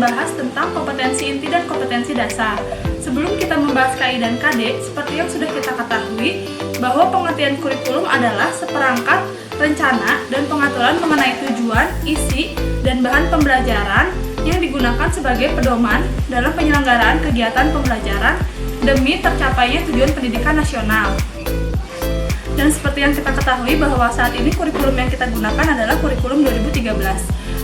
membahas tentang kompetensi inti dan kompetensi dasar. Sebelum kita membahas KI dan KD, seperti yang sudah kita ketahui, bahwa pengertian kurikulum adalah seperangkat rencana dan pengaturan mengenai tujuan, isi, dan bahan pembelajaran yang digunakan sebagai pedoman dalam penyelenggaraan kegiatan pembelajaran demi tercapainya tujuan pendidikan nasional. Dan seperti yang kita ketahui bahwa saat ini kurikulum yang kita gunakan adalah kurikulum 2013.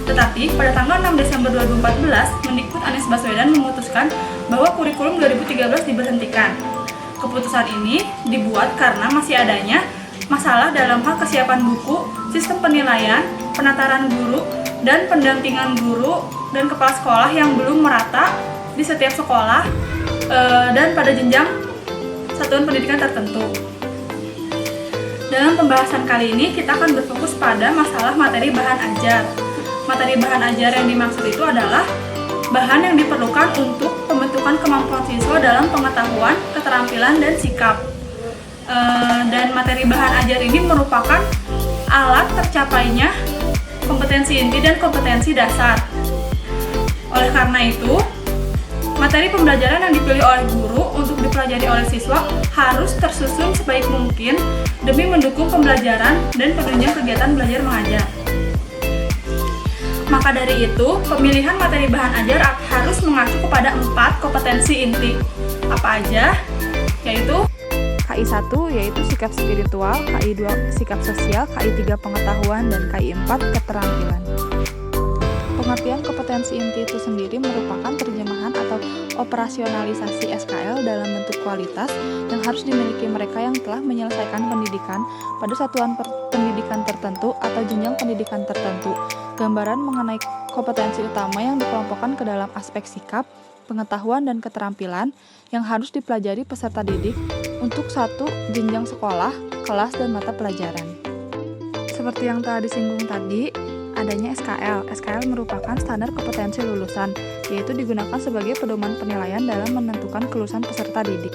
Tetapi pada tanggal 6 Desember 2014, Mendikbud Anies Baswedan memutuskan bahwa kurikulum 2013 diberhentikan. Keputusan ini dibuat karena masih adanya masalah dalam hal kesiapan buku, sistem penilaian, penataran guru, dan pendampingan guru dan kepala sekolah yang belum merata di setiap sekolah dan pada jenjang satuan pendidikan tertentu. Dalam pembahasan kali ini, kita akan berfokus pada masalah materi bahan ajar. Materi bahan ajar yang dimaksud itu adalah bahan yang diperlukan untuk pembentukan kemampuan siswa dalam pengetahuan, keterampilan, dan sikap. Dan materi bahan ajar ini merupakan alat tercapainya kompetensi inti dan kompetensi dasar. Oleh karena itu, materi pembelajaran yang dipilih oleh guru untuk dipelajari oleh siswa harus tersusun sebaik mungkin demi mendukung pembelajaran dan penunjang kegiatan belajar mengajar. Maka dari itu, pemilihan materi bahan ajar harus mengacu kepada 4 kompetensi inti. Apa aja? Yaitu KI 1 yaitu sikap spiritual, KI 2 sikap sosial, KI 3 pengetahuan, dan KI 4 keterampilan. Pengertian kompetensi inti itu sendiri merupakan terjemahan atau operasionalisasi SKL dalam bentuk kualitas yang harus dimiliki mereka yang telah menyelesaikan pendidikan pada satuan pendidikan tertentu atau jenjang pendidikan tertentu. Gambaran mengenai kompetensi utama yang dikelompokkan ke dalam aspek sikap, pengetahuan, dan keterampilan yang harus dipelajari peserta didik untuk satu jenjang sekolah, kelas, dan mata pelajaran. Seperti yang telah disinggung tadi, adanya SKL. SKL merupakan standar kompetensi lulusan, yaitu digunakan sebagai pedoman penilaian dalam menentukan kelulusan peserta didik.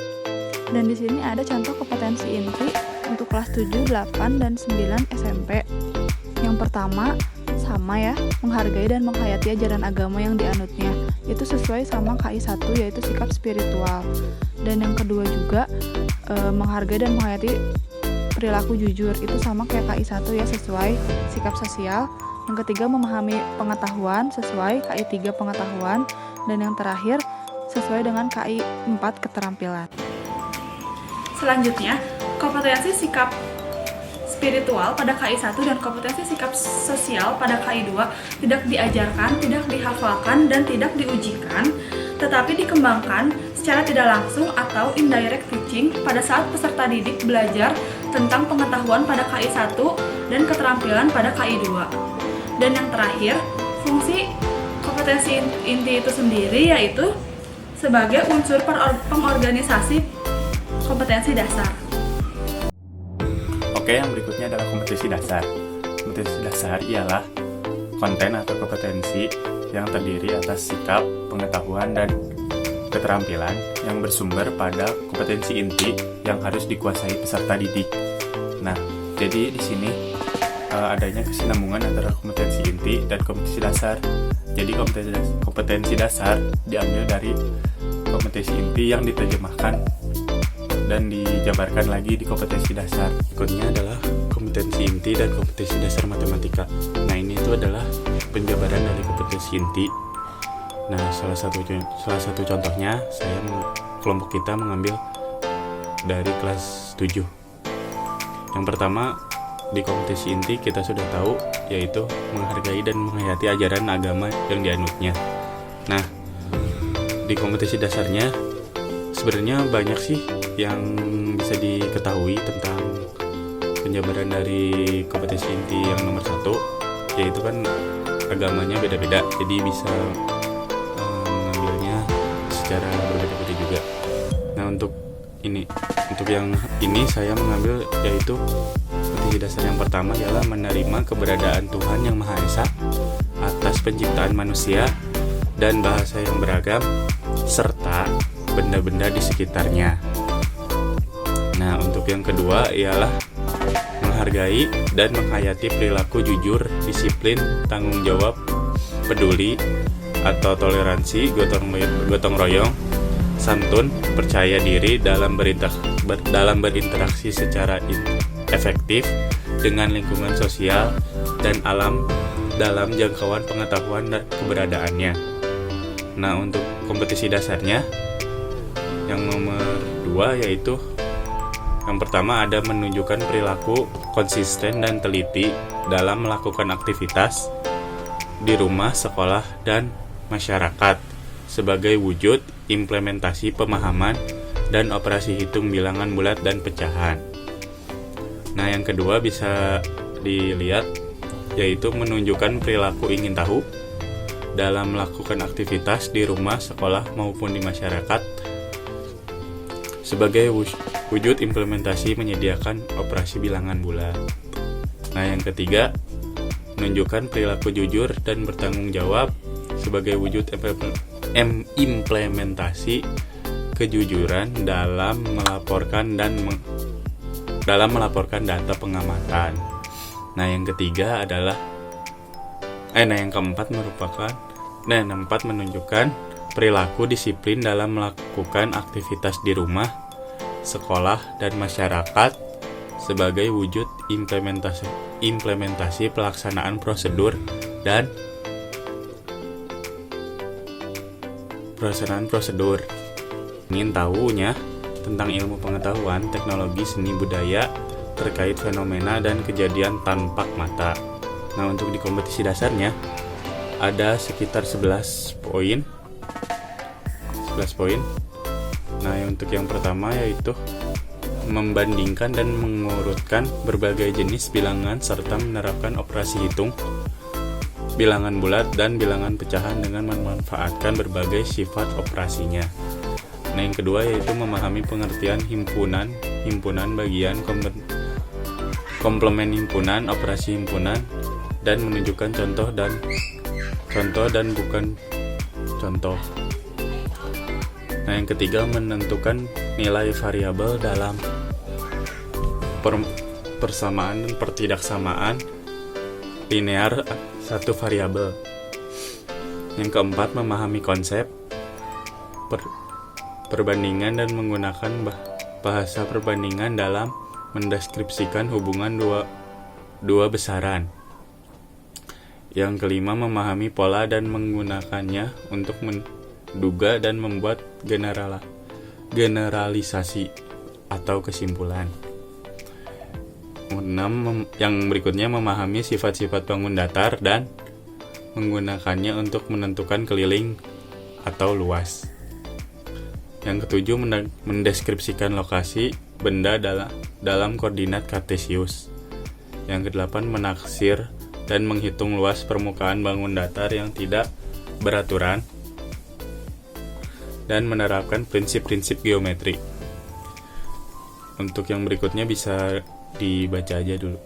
Dan di sini ada contoh kompetensi inti untuk kelas 7, 8, dan 9 SMP. Yang pertama, sama ya, menghargai dan menghayati ajaran agama yang dianutnya. Itu sesuai sama KI 1 yaitu sikap spiritual. Dan yang kedua juga, menghargai dan menghayati perilaku jujur. Itu sama kayak KI 1 ya, sesuai sikap sosial. Yang ketiga, memahami pengetahuan sesuai KI 3 pengetahuan. Dan yang terakhir, sesuai dengan KI 4 keterampilan. Selanjutnya, kompetensi sikap spiritual pada KI 1 dan kompetensi sikap sosial pada KI 2 tidak diajarkan, tidak dihafalkan, dan tidak diujikan, tetapi dikembangkan secara tidak langsung atau indirect teaching pada saat peserta didik belajar tentang pengetahuan pada KI 1 dan keterampilan pada KI 2. Dan yang terakhir, fungsi kompetensi inti itu sendiri yaitu sebagai unsur pengorganisasi kompetensi dasar. Oke, yang berikutnya adalah kompetensi dasar. Kompetensi dasar ialah konten atau kompetensi yang terdiri atas sikap, pengetahuan, dan keterampilan yang bersumber pada kompetensi inti yang harus dikuasai peserta didik. Nah, jadi di sini adanya kesinambungan antara kompetensi inti dan kompetensi dasar. Jadi kompetensi dasar diambil dari kompetensi inti yang diterjemahkan dan dijabarkan lagi di kompetensi dasar. Berikutnya adalah kompetensi inti dan kompetensi dasar matematika. Nah, ini itu adalah penjabaran dari kompetensi inti. Nah, salah satu contohnya kelompok kita mengambil dari kelas 7. Yang pertama, di kompetensi inti kita sudah tahu yaitu menghargai dan menghayati ajaran agama yang dianutnya. Nah, di kompetensi dasarnya sebenarnya banyak sih yang bisa diketahui tentang penjabaran dari kompetensi inti yang nomor 1, yaitu kan agamanya beda-beda, jadi bisa mengambilnya secara berbeda-beda juga. Nah, untuk yang ini saya mengambil yaitu kompetensi dasar yang pertama ialah menerima keberadaan Tuhan Yang Maha Esa atas penciptaan manusia dan bahasa yang beragam serta benda-benda di sekitarnya. Nah, untuk yang kedua ialah menghargai dan menghayati perilaku jujur, disiplin, tanggung jawab, peduli atau toleransi, gotong royong, santun, percaya diri dalam berinteraksi secara efektif dengan lingkungan sosial dan alam dalam jangkauan pengetahuan dan keberadaannya. Nah, untuk kompetisi dasarnya yang nomor 2 yaitu yang pertama ada menunjukkan perilaku konsisten dan teliti dalam melakukan aktivitas di rumah, sekolah, dan masyarakat sebagai wujud implementasi pemahaman dan operasi hitung bilangan bulat dan pecahan. Nah, yang kedua bisa dilihat yaitu menunjukkan perilaku ingin tahu dalam melakukan aktivitas di rumah, sekolah, maupun di masyarakat sebagai wujud implementasi menyediakan operasi bilangan bulat. Nah, yang ketiga, menunjukkan perilaku jujur dan bertanggung jawab sebagai wujud implementasi kejujuran dalam melaporkan data pengamatan. Nah, yang ketiga adalah yang keempat menunjukkan perilaku disiplin dalam melakukan aktivitas di rumah, sekolah, dan masyarakat sebagai wujud implementasi pelaksanaan prosedur. Ingin tahunya tentang ilmu pengetahuan, teknologi, seni budaya terkait fenomena dan kejadian tanpa mata. Nah, untuk di kompetisi dasarnya ada sekitar 11 poin. Nah, untuk yang pertama yaitu membandingkan dan mengurutkan berbagai jenis bilangan serta menerapkan operasi hitung bilangan bulat dan bilangan pecahan dengan memanfaatkan berbagai sifat operasinya. Nah, yang kedua yaitu memahami pengertian himpunan, bagian, komplement himpunan, operasi himpunan, dan menunjukkan contoh dan bukan contoh. Nah, yang ketiga menentukan nilai variabel dalam persamaan dan pertidaksamaan linear satu variabel. Yang keempat memahami konsep perbandingan dan menggunakan bahasa perbandingan dalam mendeskripsikan hubungan dua besaran. Yang kelima memahami pola dan menggunakannya untuk menduga dan membuat generalisasi atau kesimpulan. Yang berikutnya memahami sifat-sifat bangun datar dan menggunakannya untuk menentukan keliling atau luas. Yang ketujuh mendeskripsikan lokasi benda dalam koordinat kartesius. Yang kedelapan menaksir dan menghitung luas permukaan bangun datar yang tidak beraturan dan menerapkan prinsip-prinsip geometri. Untuk yang berikutnya bisa dibaca aja dulu.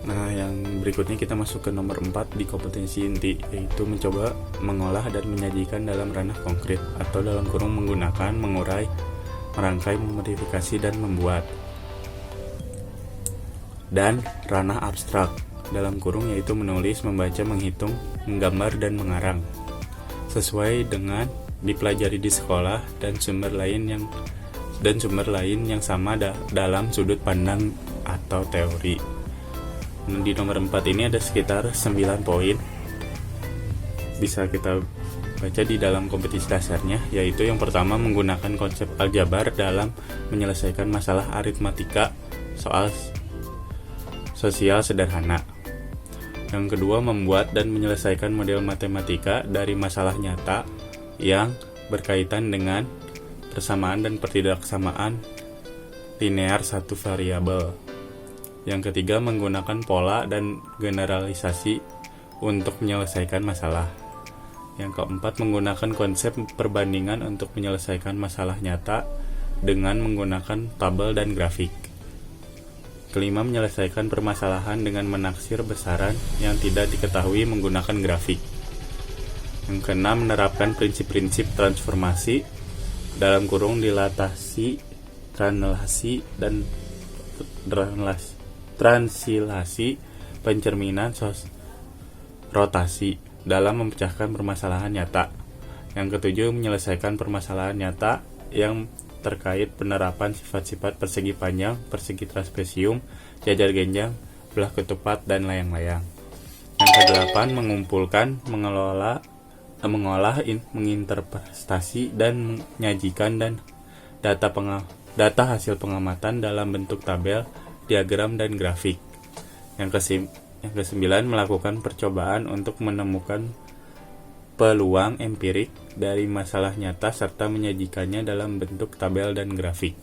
Nah, yang berikutnya kita masuk ke nomor 4 di kompetensi inti, yaitu mencoba mengolah dan menyajikan dalam ranah konkret atau dalam kurung menggunakan, mengurai, merangkai, memodifikasi, dan membuat. Dan ranah abstrak dalam kurung yaitu menulis, membaca, menghitung, menggambar, dan mengarang sesuai dengan dipelajari di sekolah dan sumber lain yang sama dalam sudut pandang atau teori. Di nomor 4 ini ada sekitar 9 poin. Bisa kita baca di dalam kompetisi dasarnya, yaitu yang pertama menggunakan konsep aljabar dalam menyelesaikan masalah aritmatika soal sosial sederhana. Yang kedua membuat dan menyelesaikan model matematika dari masalah nyata yang berkaitan dengan persamaan dan pertidaksamaan linear satu variabel. Yang ketiga menggunakan pola dan generalisasi untuk menyelesaikan masalah. Yang keempat menggunakan konsep perbandingan untuk menyelesaikan masalah nyata dengan menggunakan tabel dan grafik. kelima, menyelesaikan permasalahan dengan menaksir besaran yang tidak diketahui menggunakan grafik. Yang keenam, menerapkan prinsip-prinsip transformasi dalam kurung dilatasi, translasi, dan transilasi, pencerminan, rotasi dalam memecahkan permasalahan nyata. Yang ketujuh, menyelesaikan permasalahan nyata yang terkait penerapan sifat-sifat persegi panjang, persegi trapesium, jajar genjang, belah ketupat, dan layang-layang. Yang kedelapan, mengumpulkan, mengolah, menginterpretasi, dan menyajikan data hasil pengamatan dalam bentuk tabel, diagram, dan grafik. Yang kesembilan, melakukan percobaan untuk menemukan peluang empirik dari masalah nyata serta menyajikannya dalam bentuk tabel dan grafik.